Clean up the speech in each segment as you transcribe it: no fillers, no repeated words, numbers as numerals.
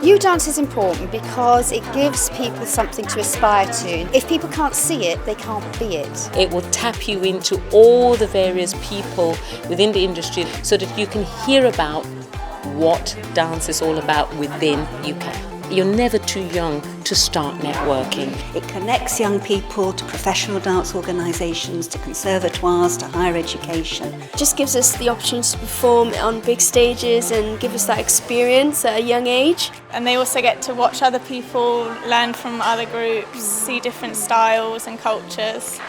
U.Dance is important because it gives people something to aspire to. If people can't see it, they can't be it. It will tap you into all the various people within the industry so that you can hear about what dance is all about within UK. You're never too young to start networking. It connects young people to professional dance organisations, to conservatoires, to higher education. It just gives us the opportunity to perform on big stages and give us that experience at a young age. And they also get to watch other people, learn from other groups, see different styles and cultures.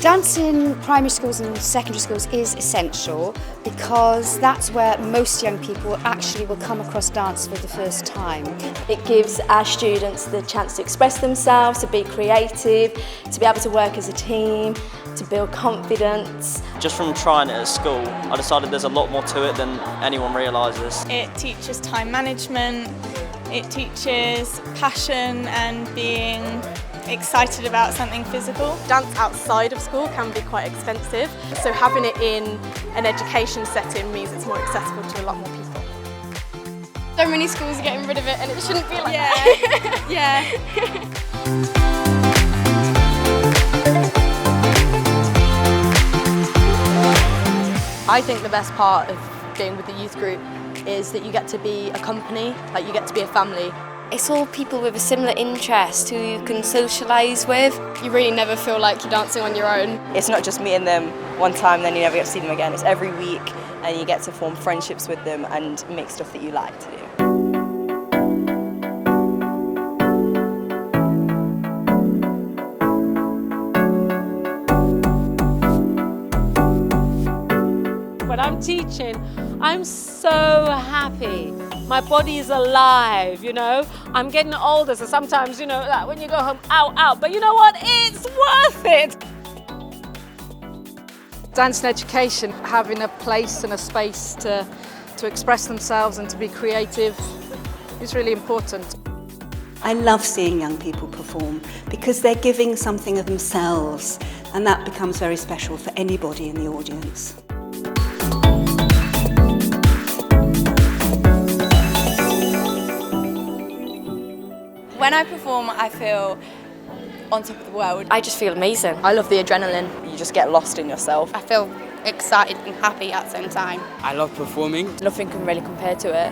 Dance in primary schools and secondary schools is essential because that's where most young people actually will come across dance for the first time. It gives our students the chance to express themselves, to be creative, to be able to work as a team, to build confidence. Just from trying it at school, I decided there's a lot more to it than anyone realises. It teaches time management, it teaches passion and being excited about something physical. Dance outside of school can be quite expensive, so having it in an education setting means it's more accessible to a lot more people. So many schools are getting rid of it and it shouldn't be like that. Yeah. I think the best part of being with the youth group is that you get to be a company, like you get to be a family. It's all people with a similar interest who you can socialise with. You really never feel like you're dancing on your own. It's not just meeting them one time then you never get to see them again. It's every week and you get to form friendships with them and make stuff that you like to do. When I'm teaching, I'm so happy. My body is alive, you know. I'm getting older, so sometimes, you know, like when you go home, ow. But you know what? It's worth it. Dance and education, having a place and a space to express themselves and to be creative is really important. I love seeing young people perform because they're giving something of themselves, and that becomes very special for anybody in the audience. When I perform, I feel on top of the world. I just feel amazing. I love the adrenaline. You just get lost in yourself. I feel excited and happy at the same time. I love performing. Nothing can really compare to it.